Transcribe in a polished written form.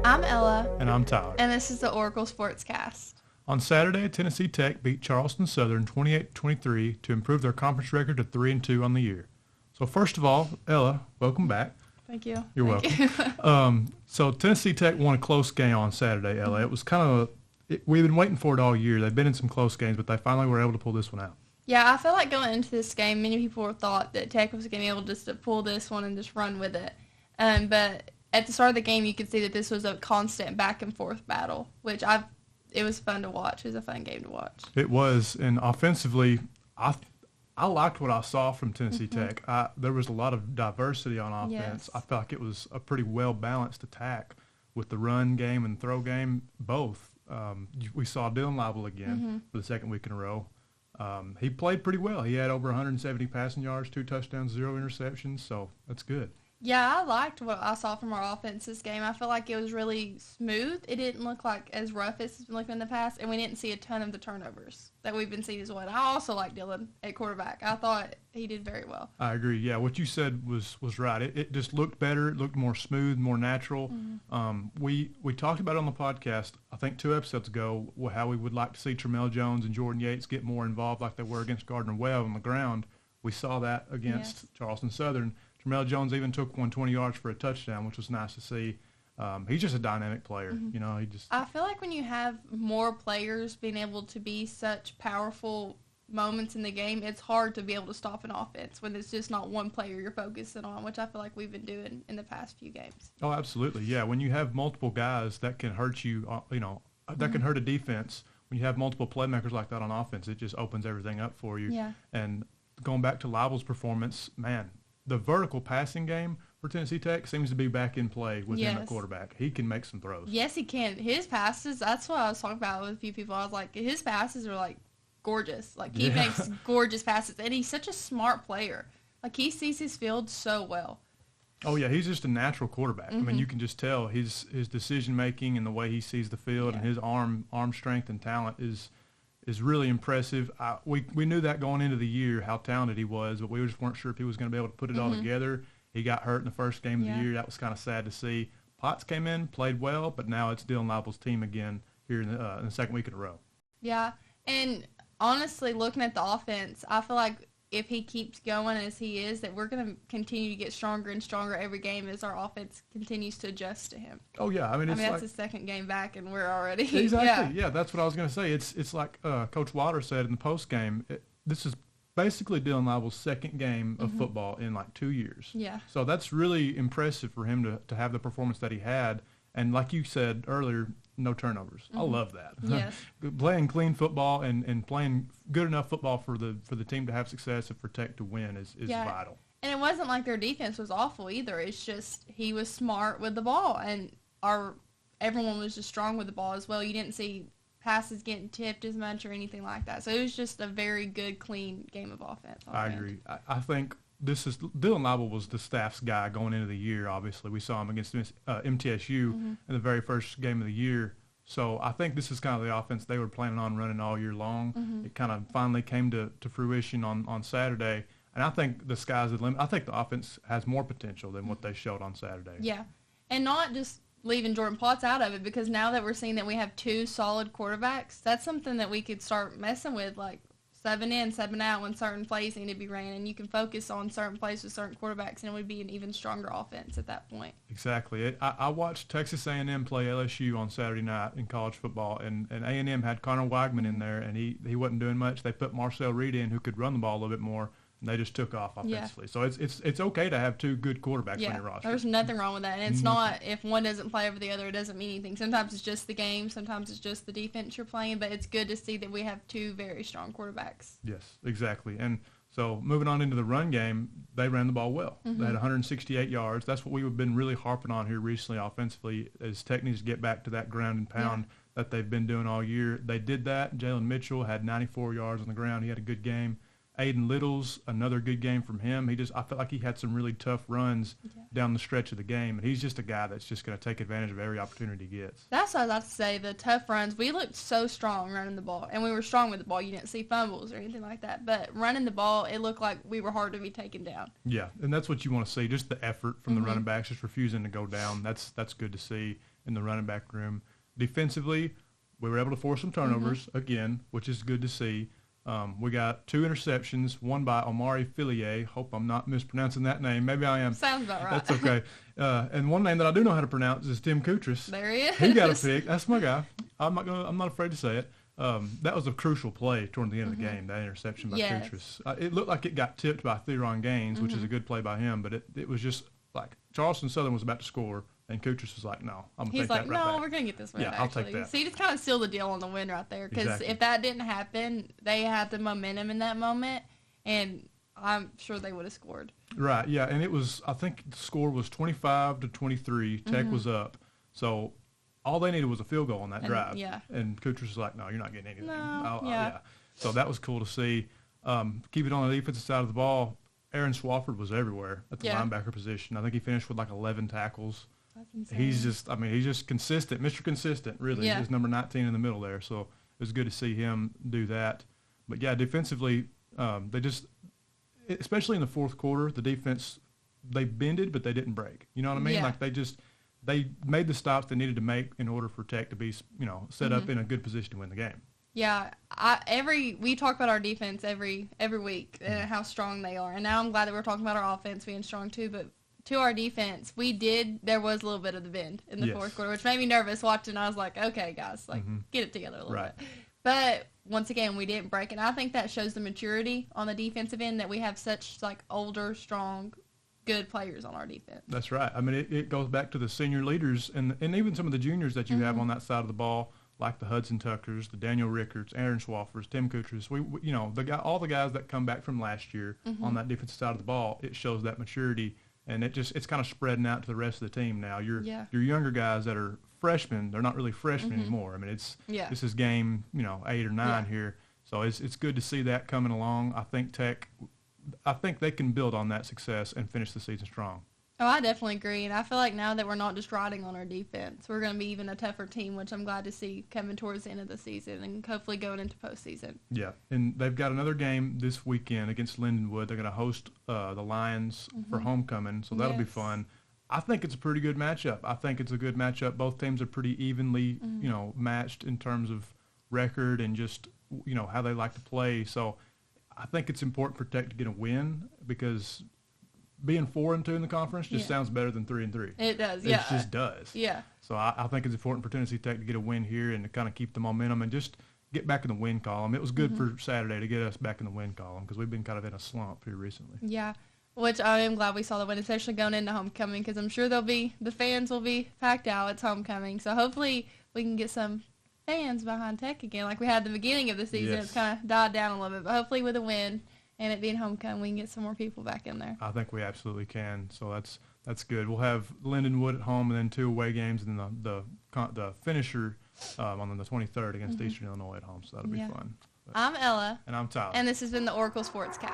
I'm Ella. And I'm Tyler. And this is the Oracle Sportscast. On Saturday, Tennessee Tech beat Charleston Southern 28-23 to improve their conference record to 3-2 on the year. So first of all, Ella, welcome back. Thank you. You're welcome. So Tennessee Tech won a close game on Saturday, Ella. It was kind of we've been waiting for it all year. They've been in some close games, but they finally were able to pull this one out. Yeah, I feel like going into this game, many people thought that Tech was going to be able just to pull this one and just run with it. But at the start of the game, you could see that this was a constant back and forth battle, which it was fun to watch. It was a fun game to watch. It was, and offensively, I liked what I saw from Tennessee Tech. There was a lot of diversity on offense. Yes. I felt like it was a pretty well-balanced attack with the run game and throw game, both. We saw Dylan Lible again for the second week in a row. He played pretty well. He had over 170 passing yards, 2 touchdowns, 0 interceptions, so that's good. Yeah, I liked what I saw from our offense this game. I feel like it was really smooth. It didn't look like as rough as it's been looking in the past, and we didn't see a ton of the turnovers that we've been seeing as well. And I also like Dylan at quarterback. I thought he did very well. I agree. Yeah, what you said was right. It just looked better. It looked more smooth, more natural. We talked about it on the podcast, I think 2 episodes ago, how we would like to see Tramel Jones and Jordan Yates get more involved like they were against Gardner Webb on the ground. We saw that against Charleston Southern. Tramel Jones even took 120 yards for a touchdown, which was nice to see. He's just a dynamic player. You know, I feel like when you have more players being able to be such powerful moments in the game, it's hard to be able to stop an offense when it's just not one player you're focusing on, which I feel like we've been doing in the past few games. Oh, absolutely. Yeah, when you have multiple guys that can hurt you, that can hurt a defense. When you have multiple playmakers like that on offense, it just opens everything up for you. Yeah. And going back to Lible's performance, man, the vertical passing game for Tennessee Tech seems to be back in play with him at quarterback. He can make some throws. Yes, he can. His passes, that's what I was talking about with a few people. I was like, his passes are, like, gorgeous. Like, he makes gorgeous passes. And he's such a smart player. Like, he sees his field so well. Oh, yeah, he's just a natural quarterback. I mean, you can just tell his decision-making and the way he sees the field and his arm strength and talent is really impressive. We knew that going into the year, how talented he was, but we just weren't sure if he was going to be able to put it all together. He got hurt in the first game of the year. That was kind of sad to see. Potts came in, played well, but now it's Dylan Lible's team again here in the second week in a row. Yeah, and honestly, looking at the offense, I feel like if he keeps going as he is, that we're going to continue to get stronger and stronger every game as our offense continues to adjust to him. Oh, yeah. I mean, that's like, his second game back, and we're already – Exactly. Yeah, that's what I was going to say. It's like Coach Water said in the postgame, this is basically Dylan Lible's second game of football in like 2 years. Yeah. So that's really impressive for him to have the performance that he had. And like you said earlier, no turnovers. I love that. Yes. Playing clean football and playing good enough football for the team to have success and for Tech to win is vital. And it wasn't like their defense was awful either. It's just he was smart with the ball, and everyone was just strong with the ball as well. You didn't see passes getting tipped as much or anything like that. So it was just a very good, clean game of offense. I agree. I think Dylan Lible was the staff's guy going into the year. Obviously, we saw him against MTSU in the very first game of the year. So I think this is kind of the offense they were planning on running all year long. It kind of finally came to fruition on Saturday, and I think the sky's the limit. I think the offense has more potential than what they showed on Saturday. Yeah, and not just leaving Jordan Potts out of it, because now that we're seeing that we have 2 solid quarterbacks, that's something that we could start messing with, like 7 in, 7 out when certain plays need to be ran, and you can focus on certain plays with certain quarterbacks, and it would be an even stronger offense at that point. Exactly. I watched Texas A&M play LSU on Saturday night in college football, and A&M had Connor Weigman in there, and he wasn't doing much. They put Marcel Reed in, who could run the ball a little bit more, and they just took off offensively. So it's okay to have 2 good quarterbacks on your roster. There's nothing wrong with that. And it's not, if one doesn't play over the other, it doesn't mean anything. Sometimes it's just the game. Sometimes it's just the defense you're playing. But it's good to see that we have 2 very strong quarterbacks. Yes, exactly. And so moving on into the run game, they ran the ball well. They had 168 yards. That's what we've been really harping on here recently offensively, as Tech needs to get back to that ground and pound that they've been doing all year. They did that. Jalen Mitchell had 94 yards on the ground. He had a good game. Aiden Little's another good game from him. I felt like he had some really tough runs down the stretch of the game, and he's just a guy that's just going to take advantage of every opportunity he gets. That's what I was about to say. The tough runs, we looked so strong running the ball, and we were strong with the ball. You didn't see fumbles or anything like that, but running the ball, it looked like we were hard to be taken down. Yeah, and that's what you want to see, just the effort from the running backs, just refusing to go down. That's good to see in the running back room. Defensively, we were able to force some turnovers again, which is good to see. We got 2 interceptions, one by Omari Fillier. Hope I'm not mispronouncing that name. Maybe I am. Sounds about right. That's okay. And one name that I do know how to pronounce is Tim Kutris. There he is. He got a pick. That's my guy. I'm not afraid to say it. That was a crucial play toward the end of the game, that interception by Kutris. It looked like it got tipped by Theron Gaines, which is a good play by him, but it was just like Charleston Southern was about to score, and Kutris was like, no, I'm going to take that right back. He's like, no, we're going to get this win, I'll take that. So you just kind of sealed the deal on the win right there, because if that didn't happen, they had the momentum in that moment, and I'm sure they would have scored. Right, yeah, and it was, I think the score was 25-23. Tech was up, so all they needed was a field goal on that drive. Yeah. And Kutris was like, no, you're not getting anything. No, So that was cool to see. Keep it on the defensive side of the ball. Aaron Swafford was everywhere at the linebacker position. I think he finished with like 11 tackles. That's insane. He's just consistent, Mr. Consistent, really. Yeah. He's number 19 in the middle there. So it was good to see him do that. But yeah, defensively, they just, especially in the fourth quarter, the defense, they bended, but they didn't break. You know what I mean? Yeah. Like they made the stops they needed to make in order for Tech to be, set up in a good position to win the game. Yeah, we talk about our defense every week and how strong they are. And now I'm glad that we're talking about our offense being strong too. But to our defense, there was a little bit of the bend in the fourth quarter, which made me nervous watching. I was like, okay, guys, get it together a little bit. But once again, we didn't break. And I think that shows the maturity on the defensive end, that we have such older, strong, good players on our defense. That's right. I mean, it goes back to the senior leaders and even some of the juniors that you have on that side of the ball, like the Hudson Tuckers, the Daniel Rickards, Aaron Swaffords, Tim Kutris. All the guys that come back from last year on that defensive side of the ball, it shows that maturity, and it's kind of spreading out to the rest of the team now. Your younger guys that are freshmen, they're not really freshmen anymore. I mean, this is game 8 or 9 here, so it's good to see that coming along. I think they can build on that success and finish the season strong. Oh, I definitely agree. And I feel like now that we're not just riding on our defense, we're going to be even a tougher team, which I'm glad to see coming towards the end of the season and hopefully going into postseason. Yeah, and they've got another game this weekend against Lindenwood. They're going to host the Lions for homecoming, so that'll be fun. I think it's a pretty good matchup. I think it's a good matchup. Both teams are pretty evenly, matched in terms of record and just, how they like to play. So I think it's important for Tech to get a win, because being 4-2 in the conference just sounds better than 3-3. It does, It just does. Yeah. So I think it's important for Tennessee Tech to get a win here and to kind of keep the momentum and just get back in the win column. It was good for Saturday to get us back in the win column, because we've been kind of in a slump here recently. Yeah, which I am glad we saw the win, especially going into homecoming, because I'm sure the fans will be packed out. It's homecoming, so hopefully we can get some fans behind Tech again, like we had at the beginning of the season. Yes. It's kind of died down a little bit, but hopefully with a win and it being homecoming, we can get some more people back in there. I think we absolutely can. So that's good. We'll have Lindenwood at home and then 2 away games, and then the finisher on the 23rd against Eastern Illinois at home. So that'll be fun. But I'm Ella. And I'm Tyler. And this has been the Oracle Sportscast.